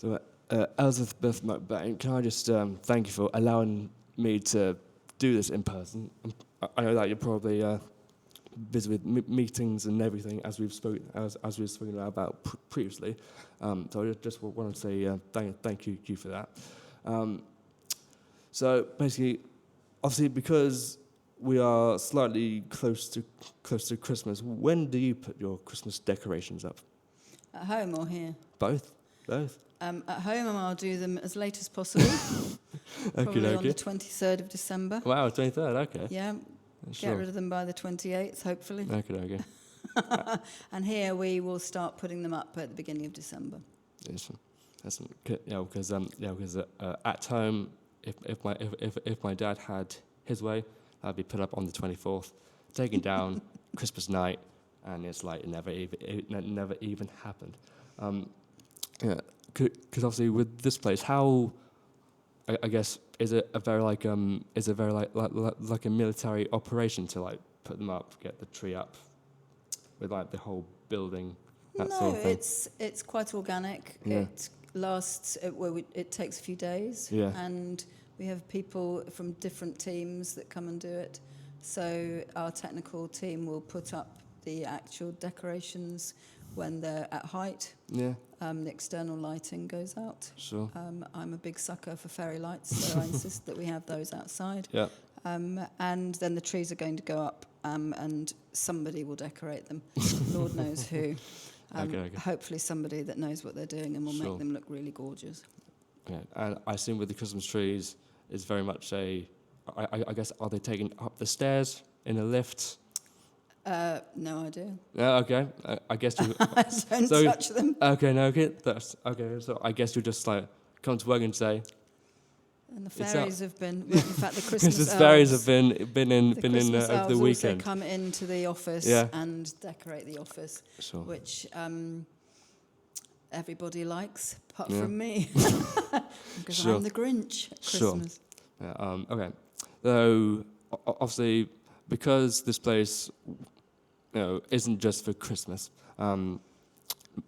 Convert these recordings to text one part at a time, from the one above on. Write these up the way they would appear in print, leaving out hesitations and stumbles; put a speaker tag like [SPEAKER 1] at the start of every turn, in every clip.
[SPEAKER 1] So, Elspeth McBain, can I just thank you for allowing me to do this in person? I know that you're probably busy with meetings and everything, as we've spoken about previously. So I just want to say thank you for that. So basically, obviously, because we are slightly close to Christmas, when do you put your Christmas decorations up?
[SPEAKER 2] At home or here?
[SPEAKER 1] Both.
[SPEAKER 2] At home, I'll do them as late as possible. Probably on the 23rd of December.
[SPEAKER 1] Wow, 23rd, okay.
[SPEAKER 2] Yeah,
[SPEAKER 1] Sure.
[SPEAKER 2] get rid of them by the 28th, hopefully.
[SPEAKER 1] Okay.
[SPEAKER 2] And here we will start putting them up at the beginning of December.
[SPEAKER 1] Yes, because at home, if my dad had his way, I'd be put up on the 24th, taken down Christmas night, and it's like it never even happened. Because obviously with this place, how I guess is it very like a military operation to like put them up, get the tree up, with like the whole building, that sort of thing?
[SPEAKER 2] It's quite organic.
[SPEAKER 1] Yeah.
[SPEAKER 2] It lasts. It takes a few days.
[SPEAKER 1] Yeah.
[SPEAKER 2] And we have people from different teams that come and do it. So our technical team will put up the actual decorations when they're at height.
[SPEAKER 1] Yeah.
[SPEAKER 2] The external lighting goes out.
[SPEAKER 1] Sure.
[SPEAKER 2] I'm a big sucker for fairy lights, so I insist that we have those outside.
[SPEAKER 1] Yeah.
[SPEAKER 2] And then the trees are going to go up, and somebody will decorate them. Lord knows who.
[SPEAKER 1] Okay.
[SPEAKER 2] Hopefully somebody that knows what they're doing and will make them look really gorgeous.
[SPEAKER 1] Yeah. And I assume with the Christmas trees, it's very much I guess, are they taken up the stairs in a lift?
[SPEAKER 2] No idea.
[SPEAKER 1] Yeah, okay. I guess you...
[SPEAKER 2] Don't touch them.
[SPEAKER 1] Okay, no, okay. That's, okay, so I guess you just like come to work and say...
[SPEAKER 2] And the fairies have been... Well, in fact, the Christmas elves...
[SPEAKER 1] fairies have been in
[SPEAKER 2] the Christmas
[SPEAKER 1] over the weekend.
[SPEAKER 2] Also come into the office and decorate the office, which everybody likes, apart from me. Because I'm the Grinch at Christmas.
[SPEAKER 1] Yeah, okay. So, obviously, because this place... isn't just for Christmas.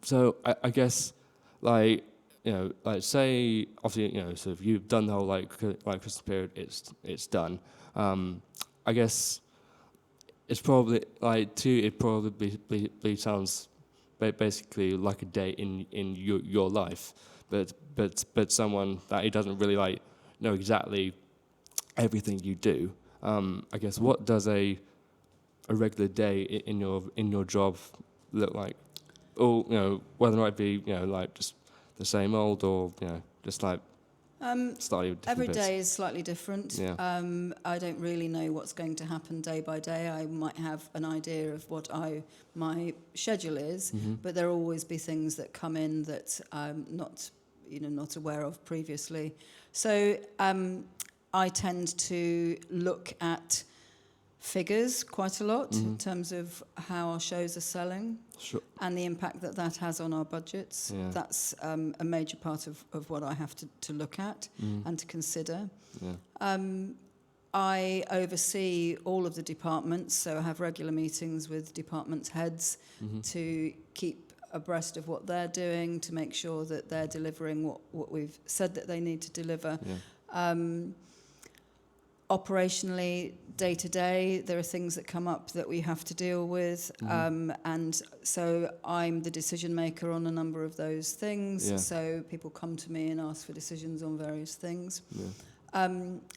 [SPEAKER 1] So I guess, like say, obviously, so if you've done the whole like Christmas period, it's done. I guess it's probably it probably sounds basically like a day in your life, but someone that he doesn't really know exactly everything you do. I guess what does a regular day in your job look like? Or whether or not it be just the same old, or just like slightly different.
[SPEAKER 2] Every
[SPEAKER 1] bits.
[SPEAKER 2] day is slightly different.
[SPEAKER 1] Yeah.
[SPEAKER 2] I don't really know what's going to happen day by day. I might have an idea of what my schedule is, but there will always be things that come in that I'm not aware of previously. So I tend to look at figures quite a lot in terms of how our shows are selling and the impact that has on our budgets. Yeah. That's a major part of what I have to look at and to consider. Yeah. I oversee all of the departments, so I have regular meetings with department heads to keep abreast of what they're doing, to make sure that they're delivering what we've said that they need to deliver. Yeah. Operationally, day to day, there are things that come up that we have to deal with, and so I'm the decision maker on a number of those things. Yeah. So people come to me and ask for decisions on various things. Yeah.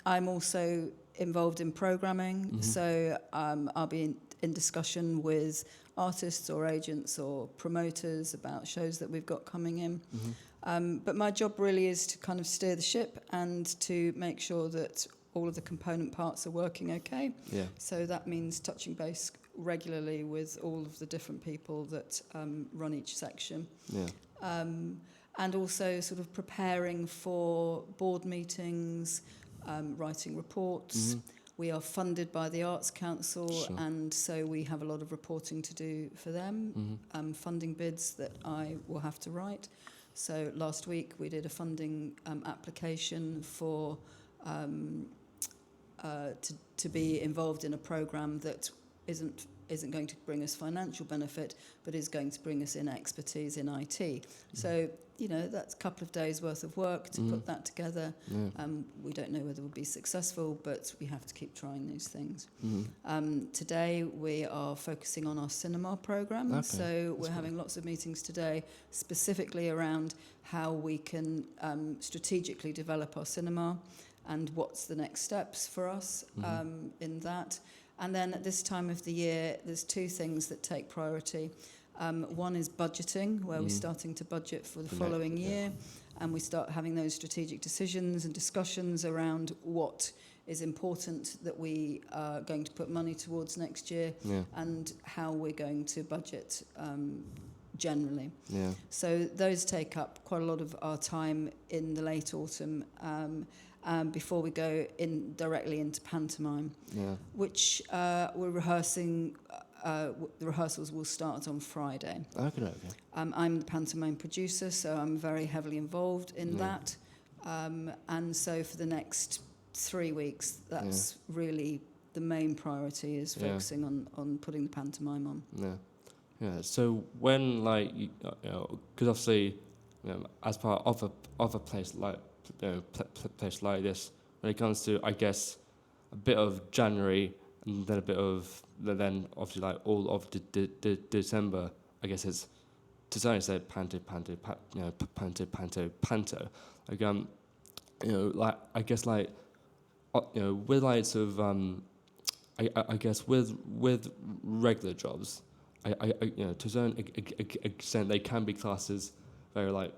[SPEAKER 2] I'm also involved in programming, so I'll be in discussion with artists or agents or promoters about shows that we've got coming in. But my job really is to kind of steer the ship and to make sure that all of the component parts are working okay. Yeah. So that means touching base regularly with all of the different people that run each section. Yeah. And also sort of preparing for board meetings, writing reports. We are funded by the Arts Council, and so we have a lot of reporting to do for them, funding bids that I will have to write. So last week we did a funding application for to be involved in a programme that isn't isn't going to bring us financial benefit, but is going to bring us in expertise in IT. So, that's a couple of days worth of work to put that together. We don't know whether we'll be successful, but we have to keep trying these things. Today we are focusing on our cinema programme. Okay. So we're having lots of meetings today specifically around how we can strategically develop our cinema and what's the next steps for us in that. And then at this time of the year, there's two things that take priority. One is budgeting, where we're starting to budget for the following year, and we start having those strategic decisions and discussions around what is important that we are going to put money towards next year and how we're going to budget generally. So those take up quite a lot of our time in the late autumn before we go in directly into pantomime, which we're rehearsing. The rehearsals will start on Friday.
[SPEAKER 1] Okay.
[SPEAKER 2] I'm the pantomime producer, so I'm very heavily involved in that. And so for the next 3 weeks, that's really the main priority, is focusing on putting the pantomime on.
[SPEAKER 1] Yeah. So when, because obviously, as part of a place like place like this, when it comes to, I guess, a bit of January and then a bit of then obviously all of December, I guess it's to some extent panto. I guess with sort of I guess with regular jobs, I to a certain extent they can be classed as very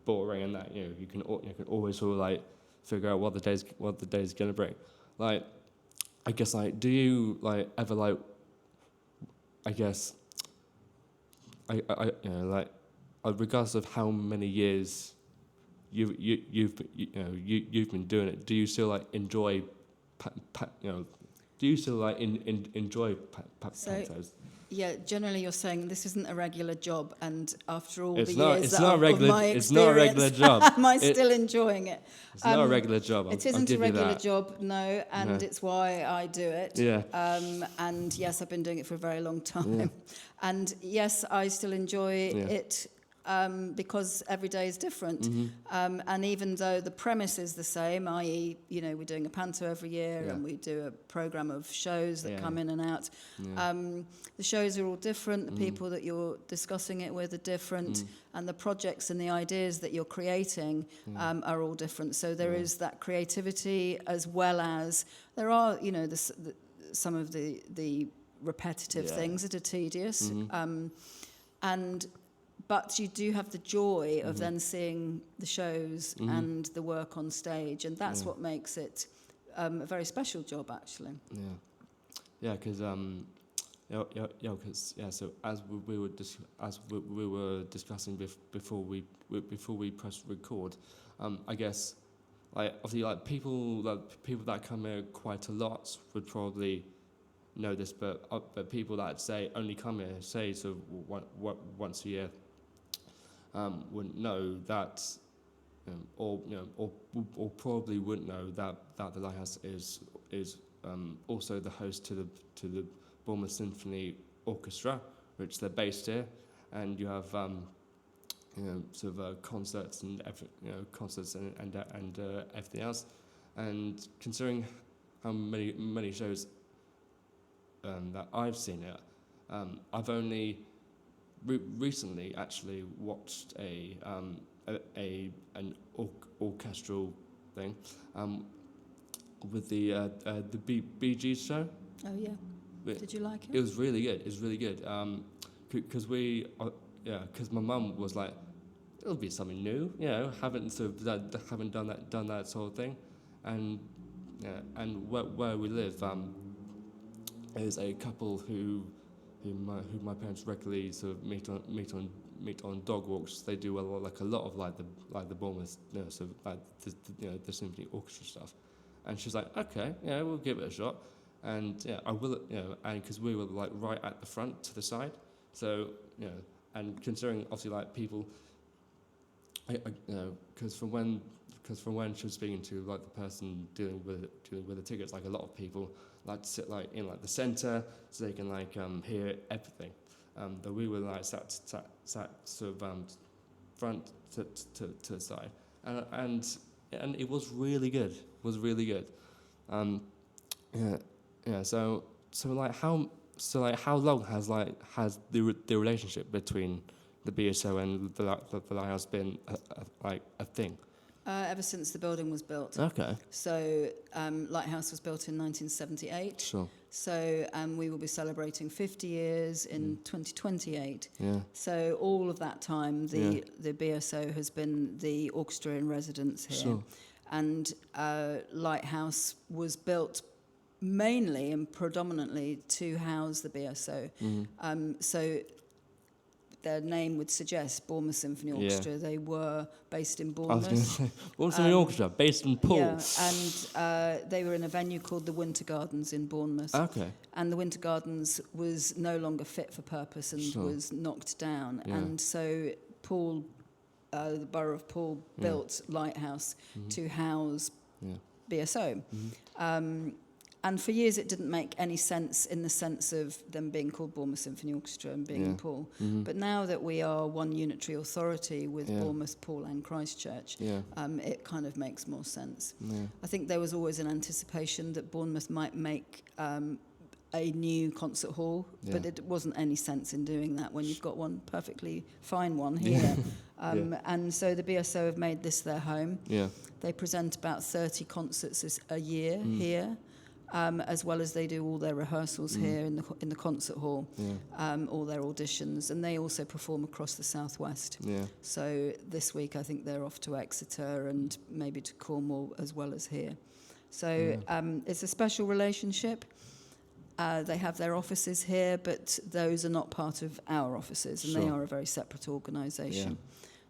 [SPEAKER 1] boring, and that you can always sort of figure out what the day's gonna bring. I guess do you ever I guess regardless of how many years you've been doing it, do you still enjoy enjoy pantos?
[SPEAKER 2] Yeah, generally you're saying this isn't a regular job, and after all
[SPEAKER 1] it's
[SPEAKER 2] the
[SPEAKER 1] not,
[SPEAKER 2] years
[SPEAKER 1] it's not
[SPEAKER 2] of
[SPEAKER 1] regular,
[SPEAKER 2] my experience,
[SPEAKER 1] it's not a regular job.
[SPEAKER 2] Am I still enjoying it?
[SPEAKER 1] It's not a regular job.
[SPEAKER 2] It isn't a regular job, no, and it's why I do it.
[SPEAKER 1] Yeah.
[SPEAKER 2] And yes, I've been doing it for a very long time. And yes, I still enjoy it because every day is different. And even though the premise is the same, i.e., we're doing a panto every year and we do a programme of shows that come in and out. The shows are all different. The people that you're discussing it with are different. And the projects and the ideas that you're creating are all different. So there is that creativity, as well as there are, some of the repetitive things that are tedious. But you do have the joy of then seeing the shows and the work on stage, and that's what makes it a very special job, actually.
[SPEAKER 1] Because So as we were discussing before we press record, I guess obviously people that come here quite a lot would probably know this, but people that only come here sort of once a year. Wouldn't know that, or probably wouldn't know that the Lighthouse is also the host to the Bournemouth Symphony Orchestra, which they're based here, and you have concerts and everything else. And considering how many shows that I've seen here, I've only recently actually watched an orchestral thing with the Bee Gees show.
[SPEAKER 2] Oh yeah. Did you like it?
[SPEAKER 1] It was really good. Because because my mum was like, it'll be something new, haven't done that sort of thing, and where we live, there's a couple who my parents regularly sort of meet on dog walks. They do a lot of the Bournemouth, the symphony orchestra stuff. And she's like, okay, we'll give it a shot. And I will, and because we were right at the front to the side, so and considering obviously people, because from when she was speaking to the person dealing with the tickets, a lot of people like to sit like in like the center, so they can like hear everything. But we were like sat sort of front to the side, and it was really good. Was really good. Yeah. So how long has the relationship between the BSO and the Lighthouse been a thing?
[SPEAKER 2] Ever since the building was built.
[SPEAKER 1] Okay.
[SPEAKER 2] So Lighthouse was built in 1978.
[SPEAKER 1] Sure.
[SPEAKER 2] So we will be celebrating 50 years in 2028.
[SPEAKER 1] Yeah.
[SPEAKER 2] So all of that time, the BSO has been the orchestra in residence here.
[SPEAKER 1] Sure.
[SPEAKER 2] And Lighthouse was built mainly and predominantly to house the BSO. So their name would suggest Bournemouth Symphony Orchestra. They were based in Bournemouth.
[SPEAKER 1] I was going to say, Bournemouth Symphony Orchestra, based in Poole.
[SPEAKER 2] Yeah, and they were in a venue called the Winter Gardens in Bournemouth.
[SPEAKER 1] Okay.
[SPEAKER 2] And the Winter Gardens was no longer fit for purpose and was knocked down.
[SPEAKER 1] Yeah.
[SPEAKER 2] And so Poole, the Borough of Poole, built Lighthouse to house BSO. And for years it didn't make any sense in the sense of them being called Bournemouth Symphony Orchestra and being in Poole. But now that we are one unitary authority with Bournemouth, Poole and Christchurch, it kind of makes more sense.
[SPEAKER 1] Yeah.
[SPEAKER 2] I think there was always an anticipation that Bournemouth might make a new concert hall, but it wasn't any sense in doing that when you've got one perfectly fine one here. And so the BSO have made this their home.
[SPEAKER 1] Yeah.
[SPEAKER 2] They present about 30 concerts a year here. As well as they do all their rehearsals here in the concert hall, all their auditions, and they also perform across the southwest. Yeah. So this week I think they're off to Exeter and maybe to Cornwall as well as here. So it's a special relationship. They have their offices here, but those are not part of our offices, and they are a very separate organisation. Yeah.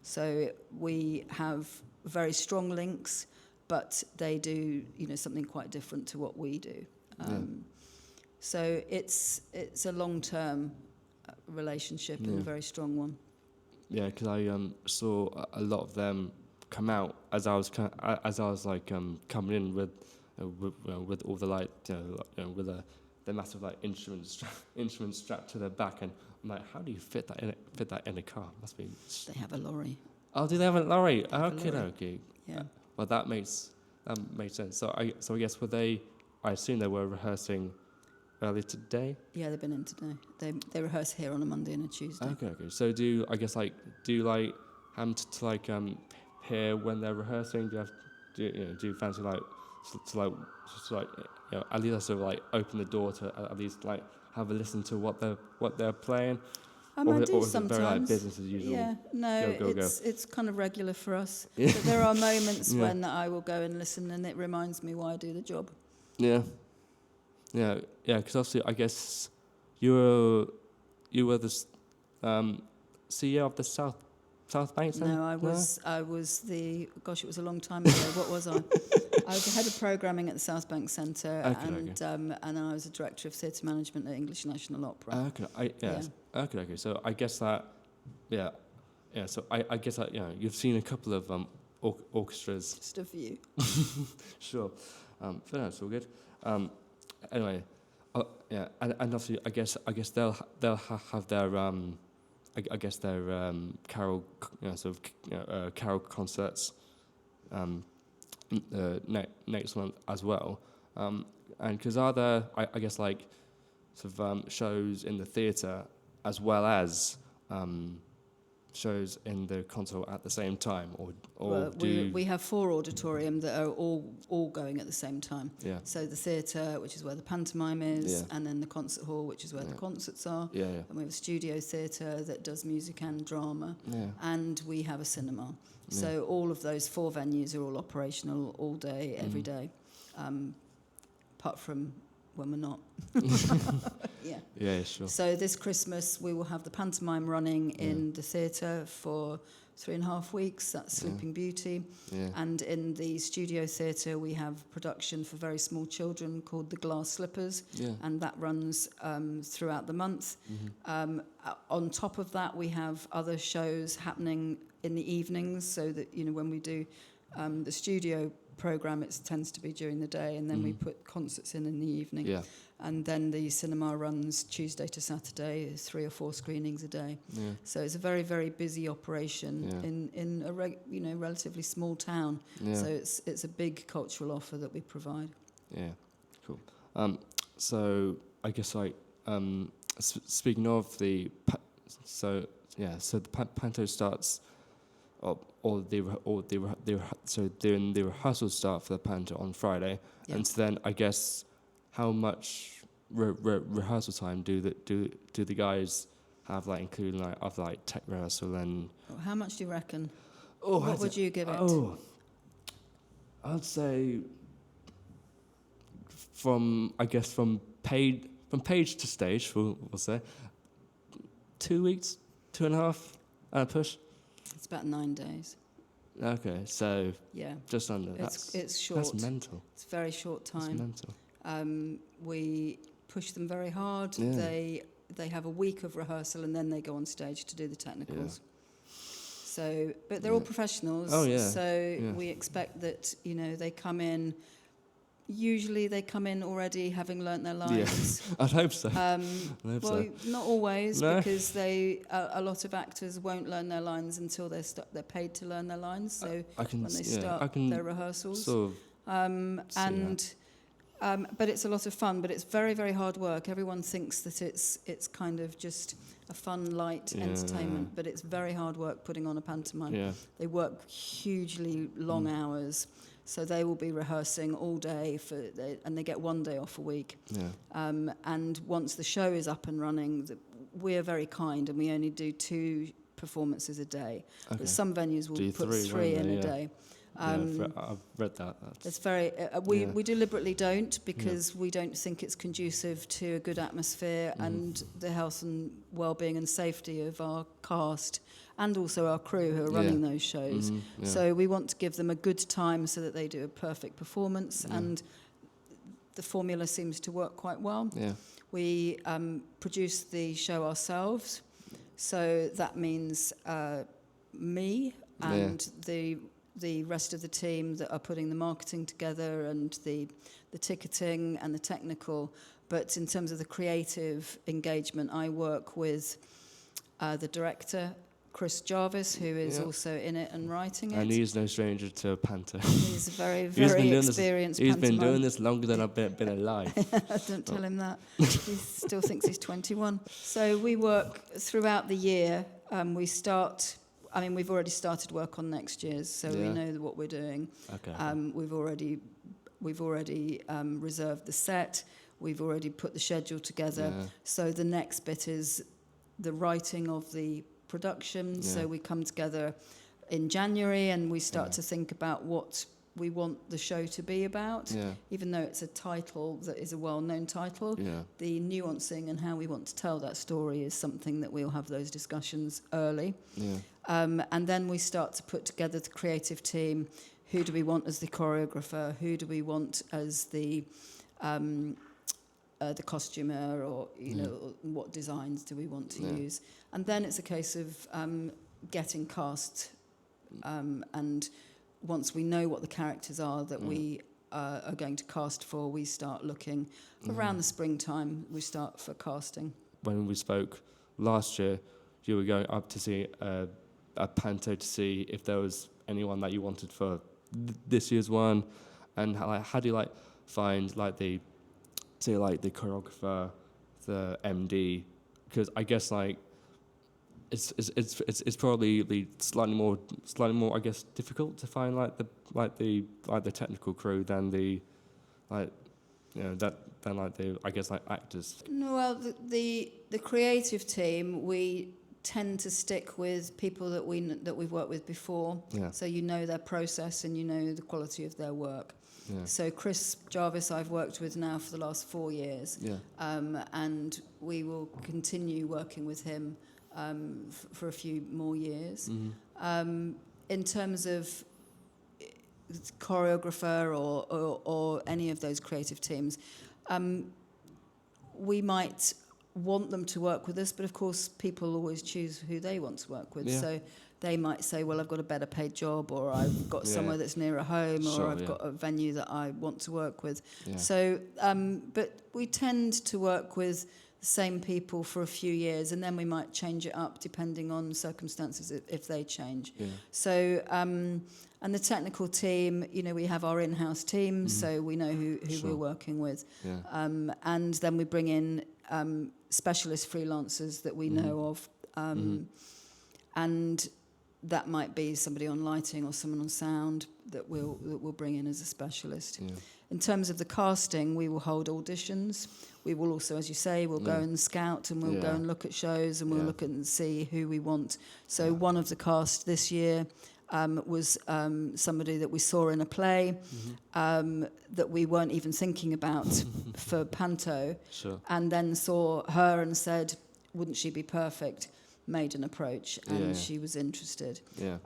[SPEAKER 2] So we have very strong links. But they do, something quite different to what we do. So it's a long-term relationship and a very strong one. Yeah,
[SPEAKER 1] because I saw a lot of them come out as I was coming in with all the with the massive instruments strapped to their back, and I'm like, how do you fit that in a car? Must be.
[SPEAKER 2] They have a lorry.
[SPEAKER 1] Oh, do they have a lorry? Okay.
[SPEAKER 2] Yeah.
[SPEAKER 1] Well, that makes sense. So I guess I assume they were rehearsing early today.
[SPEAKER 2] Yeah, they've been in today. They rehearse here on a Monday and a Tuesday.
[SPEAKER 1] Okay. So do you hear when they're rehearsing? Do you fancy at least sort of open the door to at least have a listen to what they're playing?
[SPEAKER 2] I do sometimes. It very
[SPEAKER 1] business as usual?
[SPEAKER 2] Yeah, no,
[SPEAKER 1] go.
[SPEAKER 2] It's kind of regular for us. Yeah. But there are moments when I will go and listen, and it reminds me why I do the job. Yeah. Because
[SPEAKER 1] obviously, I guess you were the CEO of the South Bank.
[SPEAKER 2] No, I was the. Gosh, it was a long time ago. What was I? I was the head of programming at the South Bank Centre, and I was a director of theatre management at English National Opera.
[SPEAKER 1] Okay. So I guess that, So I guess that you've seen a couple of orchestras.
[SPEAKER 2] Just a few.
[SPEAKER 1] Sure. So no, it's all good. Anyway, and obviously I guess they'll have their carol carol concerts next month as well, and because are there I guess shows in the theatre as well as shows in the concert at the same time, or
[SPEAKER 2] we have 4 auditorium that are all going at the same time. Yeah. So the theatre, which is where the pantomime is, and then the concert hall, which is where the concerts are. Yeah. And we have a studio theatre that does music and drama. Yeah. And we have a cinema. Yeah. So all of those 4 venues are all operational all day, every day, apart from when we're not. Yeah, sure. So this Christmas we will have the pantomime running in the theatre for 3.5 weeks. That's Sleeping Beauty. Yeah. And in the studio theatre we have production for very small children called The Glass Slippers, and that runs throughout the month. Mm-hmm. On top of that we have other shows happening in the evenings, so that when we do the studio programme, it tends to be during the day, and then we put concerts in the evening.
[SPEAKER 1] Yeah.
[SPEAKER 2] And then the cinema runs Tuesday to Saturday, 3 or 4 screenings a day.
[SPEAKER 1] Yeah.
[SPEAKER 2] So it's a very, very busy operation in a relatively small town.
[SPEAKER 1] Yeah.
[SPEAKER 2] So it's a big cultural offer that we provide.
[SPEAKER 1] Yeah. Cool. So I guess speaking of the so the Panto starts, so the rehearsals start for the Panto on Friday, and so then I guess how much rehearsal time do the guys have, like including like tech rehearsal and?
[SPEAKER 2] How much do you reckon?
[SPEAKER 1] Oh,
[SPEAKER 2] what would you give it?
[SPEAKER 1] Oh, I'd say from page to stage, we'll say 2 weeks, 2.5, and a push.
[SPEAKER 2] It's about 9 days.
[SPEAKER 1] Okay, so just under.
[SPEAKER 2] It's short.
[SPEAKER 1] That's mental.
[SPEAKER 2] It's a very short time.
[SPEAKER 1] That's mental.
[SPEAKER 2] We push them very hard.
[SPEAKER 1] Yeah.
[SPEAKER 2] They have a week of rehearsal, and then they go on stage to do the technicals.
[SPEAKER 1] Yeah.
[SPEAKER 2] So, but they're all professionals.
[SPEAKER 1] Oh yeah.
[SPEAKER 2] So we expect that they come in. Usually they come in already having learnt their lines.
[SPEAKER 1] Yeah, I'd hope so.
[SPEAKER 2] Not always, because a lot of actors won't learn their lines until they're paid to learn their lines. So when they start their rehearsals,
[SPEAKER 1] sort of
[SPEAKER 2] but it's a lot of fun. But it's very, very hard work. Everyone thinks that it's kind of just a fun, light entertainment, but it's very hard work putting on a pantomime.
[SPEAKER 1] Yeah.
[SPEAKER 2] They work hugely long hours. So they will be rehearsing all day, and they get 1 day off a week.
[SPEAKER 1] Yeah.
[SPEAKER 2] And once the show is up and running, we're very kind, and we only do 2 performances a day.
[SPEAKER 1] Okay.
[SPEAKER 2] But some venues will put 3 in a day.
[SPEAKER 1] I've read that.
[SPEAKER 2] It's very. We deliberately don't, because we don't think it's conducive to a good atmosphere and the health and well-being and safety of our cast, and also our crew who are running those shows. So we want to give them a good time so that they do a perfect performance, and the formula seems to work quite well.
[SPEAKER 1] Yeah.
[SPEAKER 2] We produce the show ourselves, so that means me and the rest of the team that are putting the marketing together and the ticketing and the technical. But in terms of the creative engagement, I work with the director, Chris Jarvis, who is also in it and writing it.
[SPEAKER 1] And he's no stranger to Panto.
[SPEAKER 2] He's a very, very experienced
[SPEAKER 1] He's been
[SPEAKER 2] pantomime.
[SPEAKER 1] doing this longer than I've been alive.
[SPEAKER 2] Don't tell him that. He still thinks he's 21. So we work throughout the year. We've already started work on next year's, so we know what we're doing.
[SPEAKER 1] Okay.
[SPEAKER 2] We've already reserved the set. We've already put the schedule together. Yeah. So the next bit is the writing of the production. Yeah. So we come together in January and we start to think about what we want the show to be about. Yeah. Even though it's a title that is a well-known title, the nuancing and how we want to tell that story is something that we'll have those discussions early. Yeah. And then we start to put together the creative team. Who do we want as the choreographer? Who do we want as the costumer, or what designs do we want to use? And then it's a case of getting cast, and once we know what the characters are that we are going to cast for, we start looking around the springtime. We start for casting.
[SPEAKER 1] When we spoke last year, you were going up to see a Panto to see if there was anyone that you wanted for this year's one, and how do you find the choreographer, the MD? Because I guess it's probably slightly more I guess difficult to find the technical crew than the actors.
[SPEAKER 2] No, well, the creative team, we tend to stick with people that we've worked with before. Yeah. So their process and the quality of their work. Yeah. So Chris Jarvis I've worked with now for the last 4 years. Yeah. And we will continue working with him for a few more years. Mm-hmm. In terms of choreographer or any of those creative teams, we might want them to work with us, but of course people always choose who they want to work with. Yeah. So they might say, well, I've got a better paid job, or I've got somewhere that's nearer home, or I've got a venue that I want to work with. Yeah. So, but we tend to work with the same people for a few years, and then we might change it up depending on circumstances if they change. Yeah. So, and the technical team, you know, we have our in-house team, so we know who we're working with. Yeah. And then we bring in specialist freelancers that we know of. And that might be somebody on lighting or someone on sound that we'll bring in as a specialist. Yeah. In terms of the casting, we will hold auditions. We will also, as you say, we'll go and scout, and we'll go and look at shows, and we'll look and see who we want. So one of the cast this year was somebody that we saw in a play that we weren't even thinking about for Panto, and then saw her and said, wouldn't she be perfect? Made an approach, and she was interested. Yeah.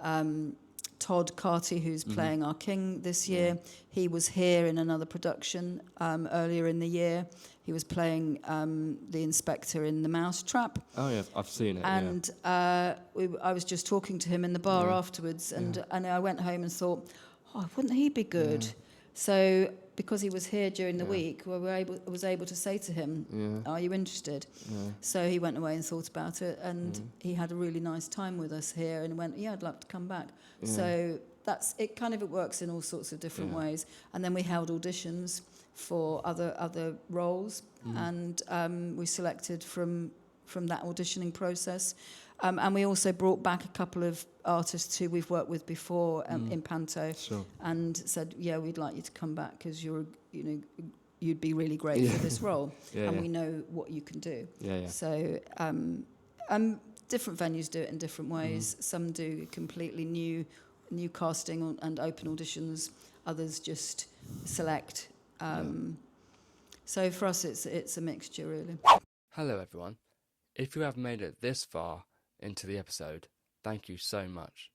[SPEAKER 2] Todd Carty, who's playing our king this year, he was here in another production earlier in the year. He was playing the inspector in The Mousetrap. Oh yeah, I've seen it. And I was just talking to him in the bar afterwards, and I went home and thought, oh, wouldn't he be good? Yeah. So because he was here during the week, I was able to say to him, are you interested? Yeah. So he went away and thought about it, and he had a really nice time with us here, and went, yeah, I'd like to come back. Yeah. So that's it. Kind of, it works in all sorts of different ways. And then we held auditions for other roles, and we selected from that auditioning process. And we also brought back a couple of artists who we've worked with before in Panto, and said, yeah, we'd like you to come back because you'd be really great for this role, we know what you can do. So different venues do it in different ways. Some do completely new casting and open auditions. Others just select. So for us, it's a mixture, really.
[SPEAKER 3] Hello, everyone. If you have made it this far into the episode, thank you so much.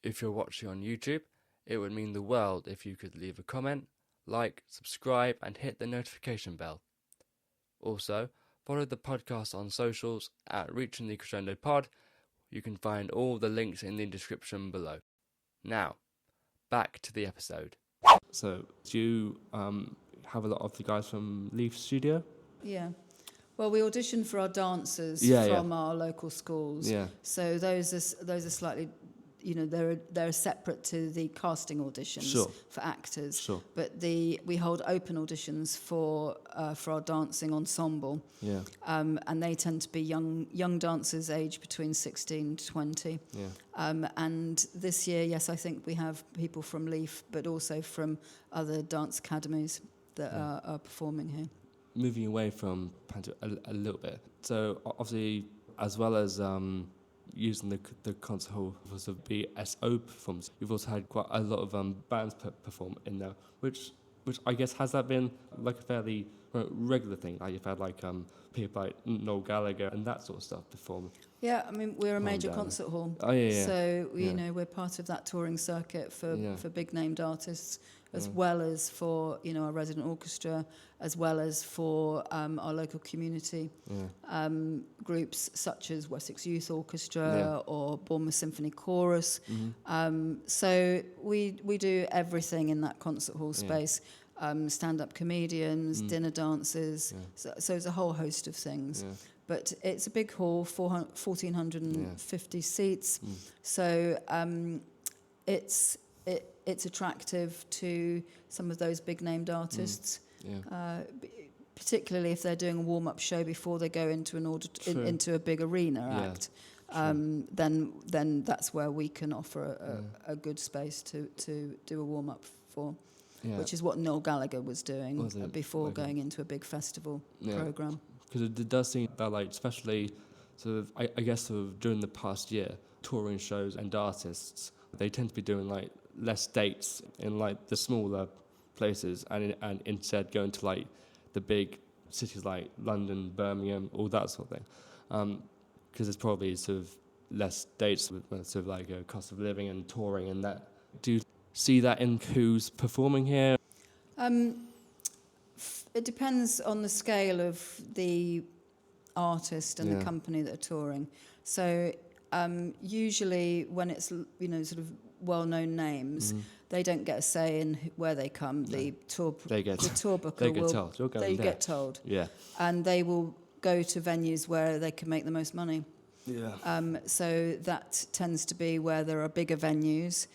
[SPEAKER 3] If you're watching on YouTube, it would mean the world if you could leave a comment, like, subscribe, and hit the notification bell. Also, follow the podcast on socials at Reaching the Crescendo Pod. You can find all the links in the description below. Now, back to the episode.
[SPEAKER 1] So, do you have a lot of the guys from Leaf Studio?
[SPEAKER 2] Yeah. Well, we audition for our dancers from our local schools. Yeah. So those are slightly, they're separate to the casting auditions for actors. Sure. But we hold open auditions for our dancing ensemble. Yeah. And they tend to be young dancers, aged between 16 to 20. Yeah. And this year, yes, I think we have people from Leaf, but also from other dance academies that are performing here.
[SPEAKER 1] Moving away from Panto a little bit. So obviously, as well as using the concert hall for the BSO performance, you've also had quite a lot of bands perform in there, which I guess, has that been like a fairly regular thing? Like you've had like people like Noel Gallagher and that sort of stuff perform.
[SPEAKER 2] Yeah, I mean, we're a major concert hall. Oh yeah. So we're part of that touring circuit for big named artists, as well as for our resident orchestra, as well as for our local community groups such as Wessex Youth Orchestra or Bournemouth Symphony Chorus. So we do everything in that concert hall space. Stand-up comedians, dinner dancers. So it's a whole host of things. But it's a big hall, 1,450 seats. So it's attractive to some of those big named artists, particularly if they're doing a warm-up show before they go into into a big arena act. Then that's where we can offer a good space to do a warm-up for, which is what Noel Gallagher was doing before going into a big festival programme.
[SPEAKER 1] Because it does seem that, like, especially sort of, I guess, sort of during the past year, touring shows and artists, they tend to be doing like less dates in like the smaller places, and instead going to like the big cities like London, Birmingham, all that sort of thing. Because there's probably sort of less dates with sort of like a cost of living and touring and that. Do you see that in who's performing here?
[SPEAKER 2] It depends on the scale of the artist and the company that are touring. So usually when it's, you know, sort of well-known names, they don't get a say in where they come. The tour booker
[SPEAKER 1] will
[SPEAKER 2] get told.
[SPEAKER 1] Yeah.
[SPEAKER 2] And they will go to venues where they can make the most money.
[SPEAKER 1] Yeah.
[SPEAKER 2] So that tends to be where there are bigger venues.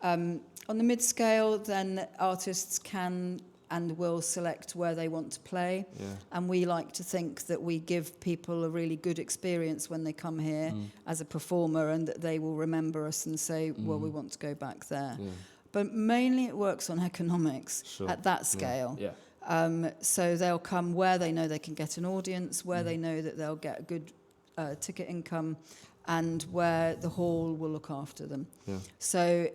[SPEAKER 2] On the mid-scale, then artists can and will select where they want to play.
[SPEAKER 1] Yeah.
[SPEAKER 2] And we like to think that we give people a really good experience when they come here as a performer, and that they will remember us and say, well, we want to go back there.
[SPEAKER 1] Yeah.
[SPEAKER 2] But mainly it works on economics at that scale.
[SPEAKER 1] Yeah.
[SPEAKER 2] So they'll come where they know they can get an audience, where they know that they'll get a good ticket income, and where the hall will look after them.
[SPEAKER 1] Yeah.
[SPEAKER 2] So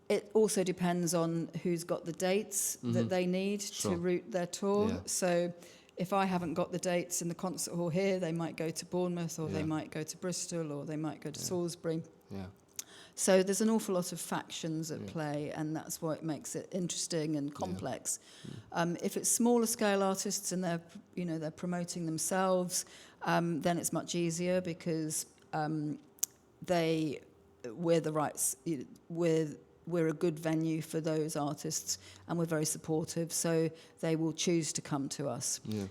[SPEAKER 2] it also depends on who's got the dates that they need to route their tour.
[SPEAKER 1] Yeah.
[SPEAKER 2] So if I haven't got the dates in the concert hall here, they might go to Bournemouth, or they might go to Bristol, or they might go to Salisbury.
[SPEAKER 1] Yeah.
[SPEAKER 2] So there's an awful lot of factions at play, and that's what makes it interesting and complex. If it's smaller scale artists and they're promoting themselves, then it's much easier, because we're a good venue for those artists, and we're very supportive, so they will choose to come to us.
[SPEAKER 1] Yeah.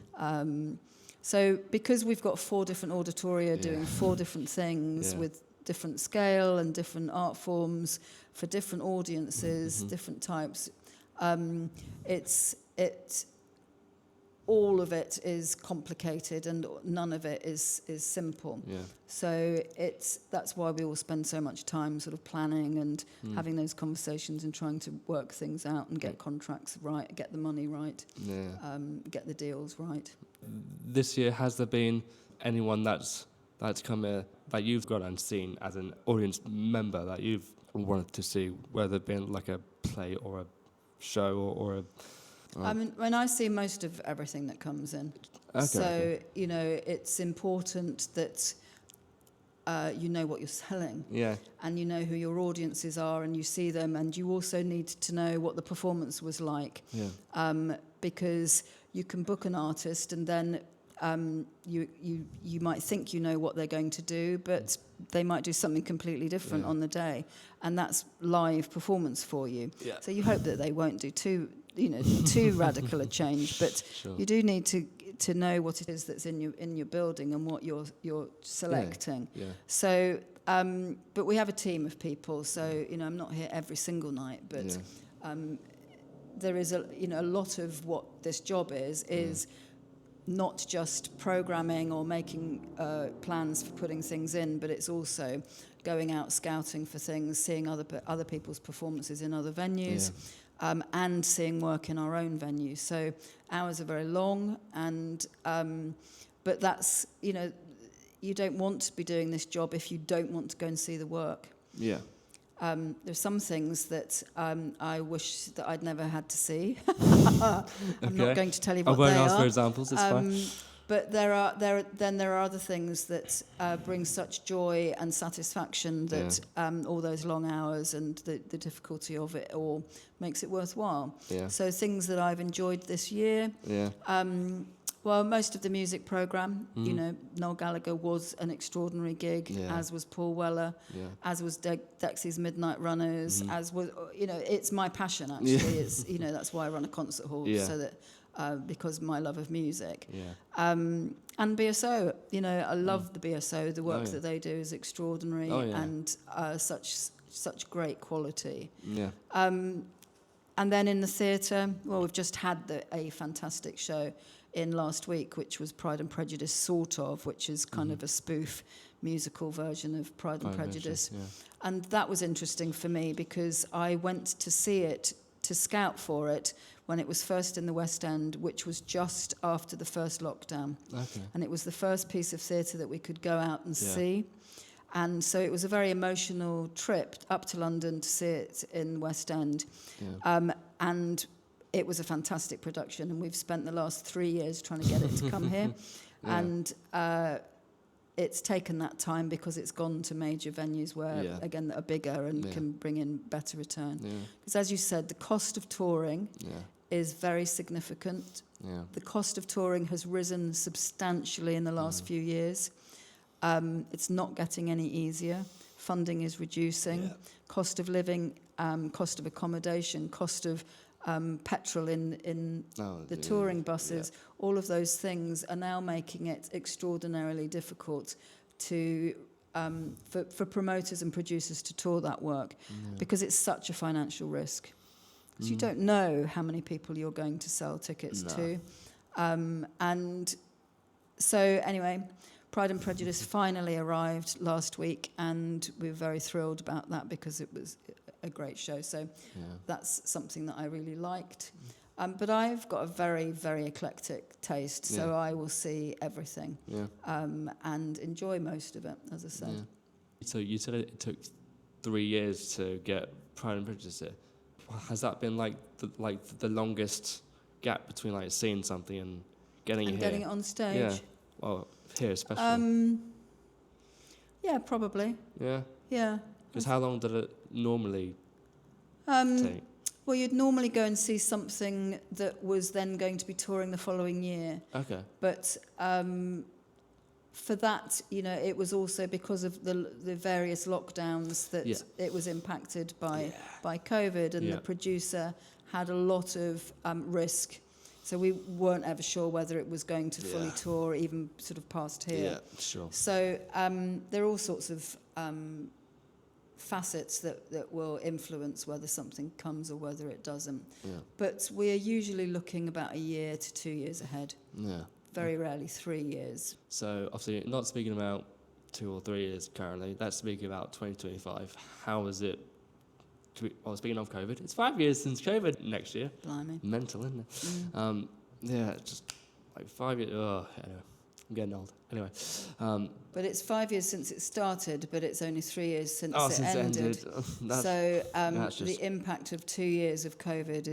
[SPEAKER 2] So because we've got 4 different auditoria doing 4 different things with different scale and different art forms for different audiences, different types, all of it is complicated, and none of it is simple.
[SPEAKER 1] Yeah.
[SPEAKER 2] So that's why we all spend so much time sort of planning and having those conversations and trying to work things out and get contracts right, get the money right, get the deals right.
[SPEAKER 1] This year, has there been anyone that's come here that you've gone and seen as an audience member that you've wanted to see, whether it been like a play or a show or a...
[SPEAKER 2] I mean, when I see most of everything that comes in.
[SPEAKER 1] Okay,
[SPEAKER 2] so, you know, it's important that you know what you're selling.
[SPEAKER 1] Yeah.
[SPEAKER 2] And you know who your audiences are, and you see them, and you also need to know what the performance was like.
[SPEAKER 1] Yeah.
[SPEAKER 2] Because you can book an artist, and then you might think you know what they're going to do, but they might do something completely different on the day, and that's live performance for you. Yeah. So you hope that they won't do too radical a change, but you do need to know what it is that's in your building and what you're selecting.
[SPEAKER 1] Yeah.
[SPEAKER 2] So, but we have a team of people, so I'm not here every single night, but there is a lot of what this job is not just programming or making plans for putting things in, but it's also going out scouting for things, seeing other people's performances in other venues, and seeing work in our own venues. So hours are very long, and but that's you don't want to be doing this job if you don't want to go and see the work.
[SPEAKER 1] Yeah.
[SPEAKER 2] There's some things that I wish that I'd never had to see. I'm not going to tell you what they are.
[SPEAKER 1] I won't ask for examples, it's fine.
[SPEAKER 2] But there are other things that bring such joy and satisfaction that all those long hours and the difficulty of it all makes it worthwhile. Yeah. So things that I've enjoyed this year. Yeah. Well, most of the music programme, Noel Gallagher was an extraordinary gig, as was Paul Weller, as was Dexy's Midnight Runners, as was, it's my passion, actually. Yeah. It's, that's why I run a concert hall, so that, because my love of music. Yeah. And BSO, I love the BSO. The work that they do is extraordinary and such great quality. Yeah. And then in the theatre, well, we've just had a fantastic show in last week, which was Pride and Prejudice, sort of, which is kind of a spoof musical version of Pride and Prejudice. And that was interesting for me because I went to see it, to scout for it, when it was first in the West End, which was just after the first lockdown. Okay. And it was the first piece of theatre that we could go out and see. And so it was a very emotional trip up to London to see it in West End. Yeah. And it was a fantastic production, and we've spent the last 3 years trying to get it to come here. And it's taken that time because it's gone to major venues where, again, that are bigger and can bring in better return. Because as you said, the cost of touring is very significant. The cost of touring has risen substantially in the last few years. It's not getting any easier. Funding is reducing. Cost of living, cost of accommodation, cost of petrol in the touring buses, all of those things are now making it extraordinarily difficult to for promoters and producers to tour that work, because it's such a financial risk. Because you don't know how many people you're going to sell tickets to. And so anyway, Pride and Prejudice finally arrived last week, and we were very thrilled about that because it was a great show. So that's something that I really liked. But I've got a very, very eclectic taste, so I will see everything and enjoy most of it, as I said.
[SPEAKER 1] Yeah. So you said it took 3 years to get Pride and Prejudice here. Has that been like the longest gap between like seeing something and getting it here?
[SPEAKER 2] Getting it on stage?
[SPEAKER 1] Yeah. Well, here especially.
[SPEAKER 2] Yeah, probably.
[SPEAKER 1] Yeah.
[SPEAKER 2] Yeah.
[SPEAKER 1] Because how long did it normally take?
[SPEAKER 2] Well, you'd normally go and see something that was then going to be touring the following year.
[SPEAKER 1] Okay.
[SPEAKER 2] But for that, it was also because of the various lockdowns that it was impacted by COVID, and the producer had a lot of risk. So we weren't ever sure whether it was going to fully tour, even sort of past here.
[SPEAKER 1] Yeah, sure.
[SPEAKER 2] So there are all sorts of facets that will influence whether something comes or whether it doesn't. Yeah. But we are usually looking about a year to 2 years ahead. Yeah. Very rarely 3 years.
[SPEAKER 1] So obviously not speaking about 2 or 3 years currently, that's speaking about 2025. How is it? Speaking of COVID, it's 5 years since COVID next year.
[SPEAKER 2] Blimey.
[SPEAKER 1] Mental, isn't it? Yeah, just like 5 years. Oh, anyway, I'm getting old. Anyway.
[SPEAKER 2] But it's 5 years since it started, but it's only 3 years since it ended. So the impact of 2 years of COVID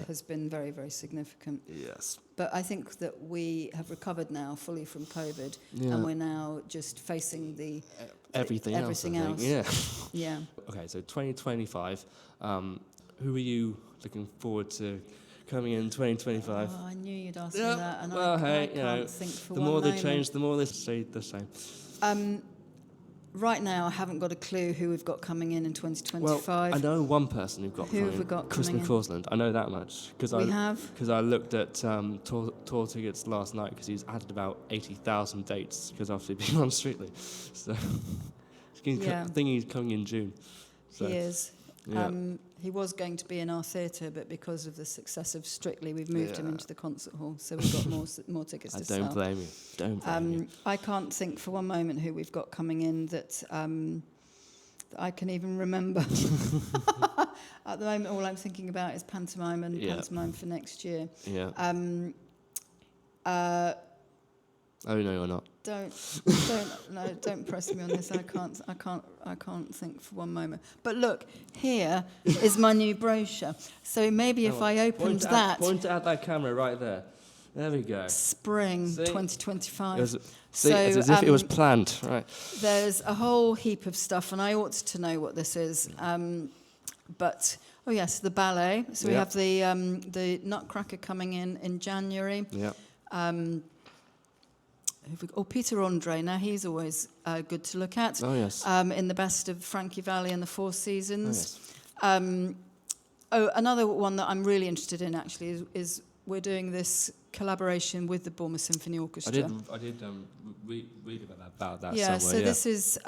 [SPEAKER 2] has been very, very significant.
[SPEAKER 1] Yes.
[SPEAKER 2] But I think that we have recovered now fully from COVID, and we're now just facing everything else.
[SPEAKER 1] Yeah. Yeah. Okay, so 2025. Who are you looking forward to coming in 2025?
[SPEAKER 2] Oh, I knew you'd ask me that, and I can't think for
[SPEAKER 1] the
[SPEAKER 2] one
[SPEAKER 1] more
[SPEAKER 2] moment.
[SPEAKER 1] they change, the more they stay the same.
[SPEAKER 2] Right now, I haven't got a clue who we've got coming in 2025.
[SPEAKER 1] Well, I know one person who've got
[SPEAKER 2] Who have we got
[SPEAKER 1] Chris
[SPEAKER 2] coming in?
[SPEAKER 1] McCausland. I know that much because I looked at tour tickets last night because he's added about 80,000 dates because obviously being on Strictly. So I think he's coming in June. So,
[SPEAKER 2] he is.
[SPEAKER 1] Yeah.
[SPEAKER 2] He was going to be in our theatre, but because of the success of Strictly, we've moved him into the concert hall, so we've got more tickets to sell.
[SPEAKER 1] Don't blame you. Don't blame you.
[SPEAKER 2] I can't think for one moment who we've got coming in that I can even remember. At the moment, all I'm thinking about is pantomime and pantomime for next year.
[SPEAKER 1] Yeah. Oh no, you're not.
[SPEAKER 2] Don't press me on this. I can't think for one moment. But look, here is my new brochure. So maybe if I opened that.
[SPEAKER 1] Point at that camera right there. There we go.
[SPEAKER 2] Spring 2025.
[SPEAKER 1] It's as if it was planned, right?
[SPEAKER 2] There's a whole heap of stuff, and I ought to know what this is. But the ballet. So we have the Nutcracker coming in January. Yeah. Peter Andre. Now he's always good to look at.
[SPEAKER 1] Oh yes.
[SPEAKER 2] In the best of Frankie Valli and the Four Seasons.
[SPEAKER 1] Oh, yes.
[SPEAKER 2] Another one that I'm really interested in actually is we're doing this collaboration with the Bournemouth Symphony Orchestra.
[SPEAKER 1] I did read about that.
[SPEAKER 2] Yeah.
[SPEAKER 1] somewhere.
[SPEAKER 2] So this is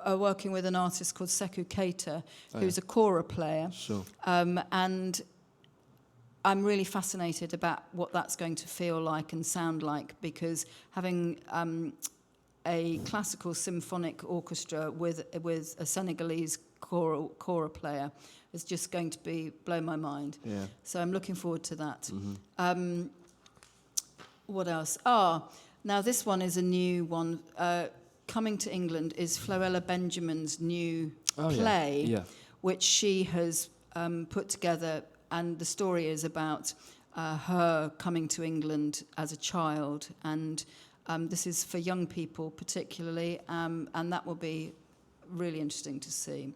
[SPEAKER 2] working with an artist called Sekou Keita, who's a kora player.
[SPEAKER 1] Sure.
[SPEAKER 2] And I'm really fascinated about what that's going to feel like and sound like, because having a classical symphonic orchestra with a Senegalese kora player is just going to blow my mind. Yeah. So I'm looking forward to that. Mm-hmm. What else? Now this one is a new one. Coming to England is Floella Benjamin's new play, which she has put together. And the story is about her coming to England as a child. And this is for young people particularly. And that will be really interesting to see.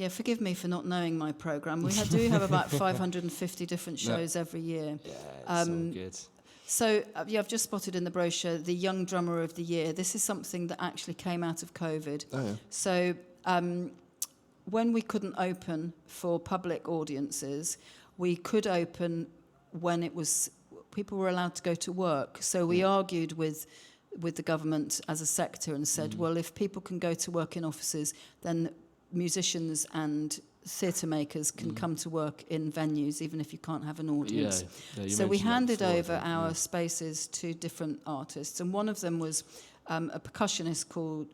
[SPEAKER 2] Forgive me for not knowing my programme. We do have about 550 different shows every year.
[SPEAKER 1] Yeah, it's all good.
[SPEAKER 2] So I've just spotted in the brochure the Young Drummer of the Year. This is something that actually came out of COVID.
[SPEAKER 1] Oh, yeah.
[SPEAKER 2] So when we couldn't open for public audiences, we could open when it was people were allowed to go to work. So we argued with the government as a sector and said, well, if people can go to work in offices, then musicians and theatre makers can come to work in venues, even if you can't have an audience. So we handed over our spaces to different artists, and one of them was a percussionist called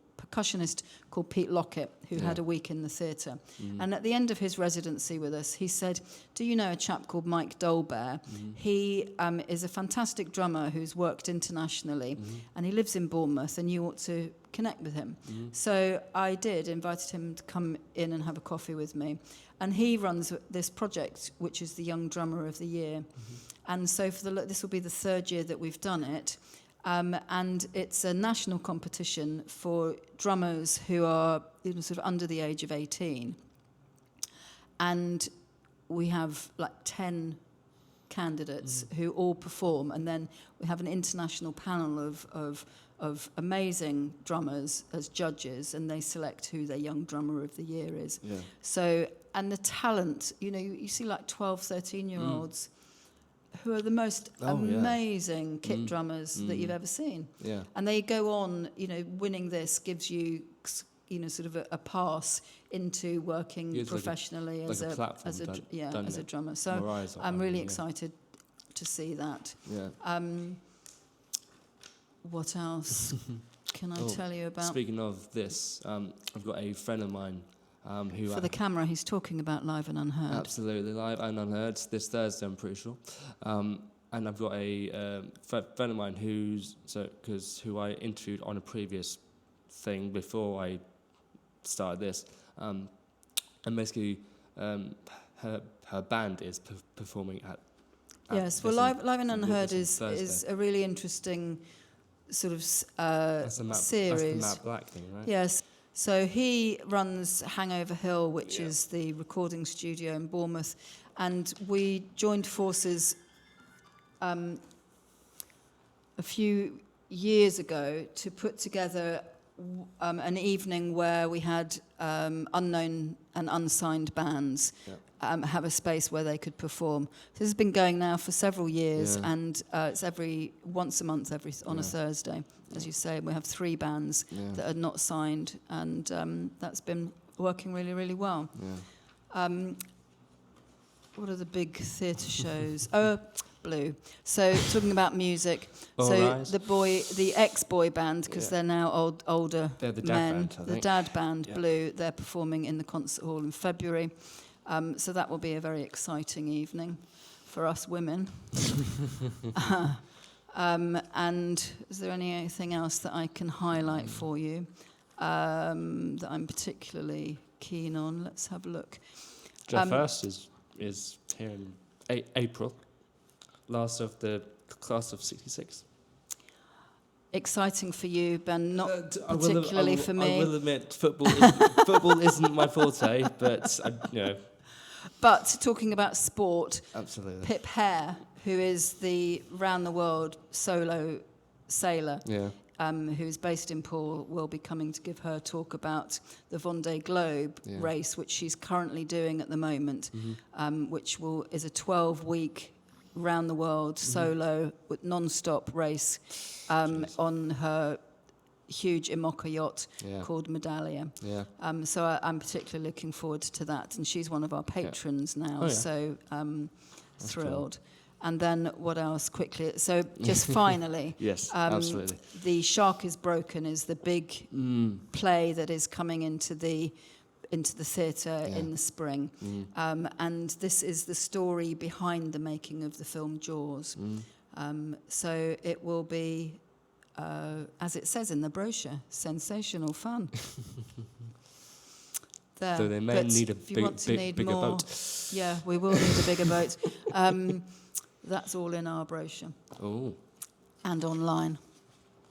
[SPEAKER 2] Pete Lockett, who had a week in the theatre. And at the end of his residency with us, he said, do you know a chap called Mike Dolbear? He is a fantastic drummer who's worked internationally, and he lives in Bournemouth, and you ought to connect with him. So I invited him to come in and have a coffee with me. And he runs this project, which is the Young Drummer of the Year. And so this will be the third year that we've done it. And it's a national competition for drummers who are sort of under the age of 18. And we have like 10 candidates who all perform, and then we have an international panel of amazing drummers as judges, and they select who their Young Drummer of the Year is. Yeah. So, and the talent, you see like 12, 13-year-olds who are the most amazing kit drummers that you've ever seen. Yeah. And they go on, winning this gives you, sort of a pass into working professionally as a drummer. So I'm really excited to see that. Yeah. What else can I tell you about?
[SPEAKER 1] Speaking of this, I've got a friend of mine who...
[SPEAKER 2] For the camera, he's talking about Live and Unheard.
[SPEAKER 1] Absolutely, Live and Unheard, this Thursday, I'm pretty sure. And I've got a friend of mine who I interviewed on a previous thing before I started this. And basically, her band is performing at
[SPEAKER 2] yes, well, Live and Unheard is a really interesting sort of
[SPEAKER 1] series. That's the Matt Black thing, right?
[SPEAKER 2] Yes. So he runs Hangover Hill, which is the recording studio in Bournemouth, and we joined forces a few years ago to put together an evening where we had unknown and unsigned bands have a space where they could perform. So this has been going now for several years, and it's once a month on a Thursday, as you say. We have 3 bands that are not signed, and that's been working really, really well. Yeah. What are the big theatre shows? Blue. So talking about music, the ex-boy band, because they're now older
[SPEAKER 1] they're the
[SPEAKER 2] men,
[SPEAKER 1] dad band,
[SPEAKER 2] the dad band, Blue. They're performing in the concert hall in February. So that will be a very exciting evening for us women. And is there anything else that I can highlight for you that I'm particularly keen on? Let's have a look.
[SPEAKER 1] Jeff First is here in April, last of the class of 66.
[SPEAKER 2] Exciting for you, Ben, not particularly for me.
[SPEAKER 1] I will admit, football isn't my forte, but
[SPEAKER 2] But talking about sport,
[SPEAKER 1] absolutely.
[SPEAKER 2] Pip Hare, who is the round-the-world solo sailor, who's based in Poole, will be coming to give her talk about the Vendée Globe race, which she's currently doing at the moment, which is a 12-week round-the-world solo with non-stop race on her huge Imoca yacht called Medallia. Yeah. So I'm particularly looking forward to that, and she's one of our patrons now. So thrilled. Cool. And then what else quickly? So just finally,
[SPEAKER 1] yes, absolutely.
[SPEAKER 2] The Shark is Broken is the big play that is coming into the theatre in the spring. And this is the story behind the making of the film Jaws. So it will be, as it says in the brochure, sensational fun. There.
[SPEAKER 1] So they may need a bigger boat.
[SPEAKER 2] Yeah, we will need a bigger boat. That's all in our brochure.
[SPEAKER 1] Oh.
[SPEAKER 2] And online.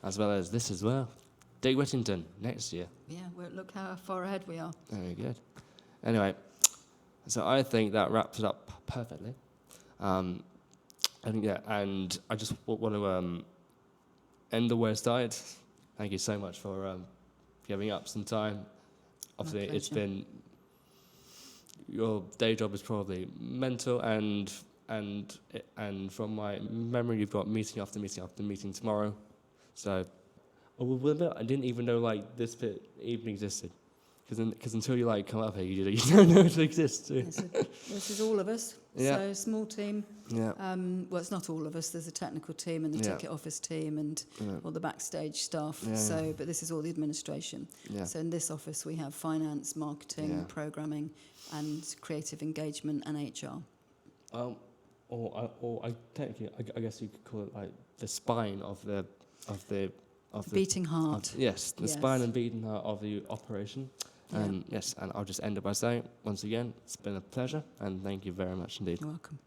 [SPEAKER 1] As well as this as well. Dick Whittington, next year.
[SPEAKER 2] Yeah, look how far ahead we are.
[SPEAKER 1] Very good. Anyway, so I think that wraps it up perfectly. and I just want to end the way I started. Thank you so much for giving up some time. Obviously, it's been, your day job is probably mental, and from my memory, you've got meeting after meeting after meeting tomorrow. So, I didn't even know like this bit even existed. Because until you like come up here, you don't know it exists.
[SPEAKER 2] This is all of us.
[SPEAKER 1] Yeah.
[SPEAKER 2] So small team.
[SPEAKER 1] Yeah.
[SPEAKER 2] Well, it's not all of us. There's a technical team and the ticket office team and all the backstage staff.
[SPEAKER 1] Yeah.
[SPEAKER 2] But this is all the administration.
[SPEAKER 1] Yeah.
[SPEAKER 2] So in this office we have finance, marketing, programming, and creative engagement and HR.
[SPEAKER 1] Or I guess you could call it like the spine of the
[SPEAKER 2] beating heart.
[SPEAKER 1] The spine and beating heart of the operation. And and I'll just end it by saying, once again, it's been a pleasure, and thank you very much indeed.
[SPEAKER 2] You're welcome.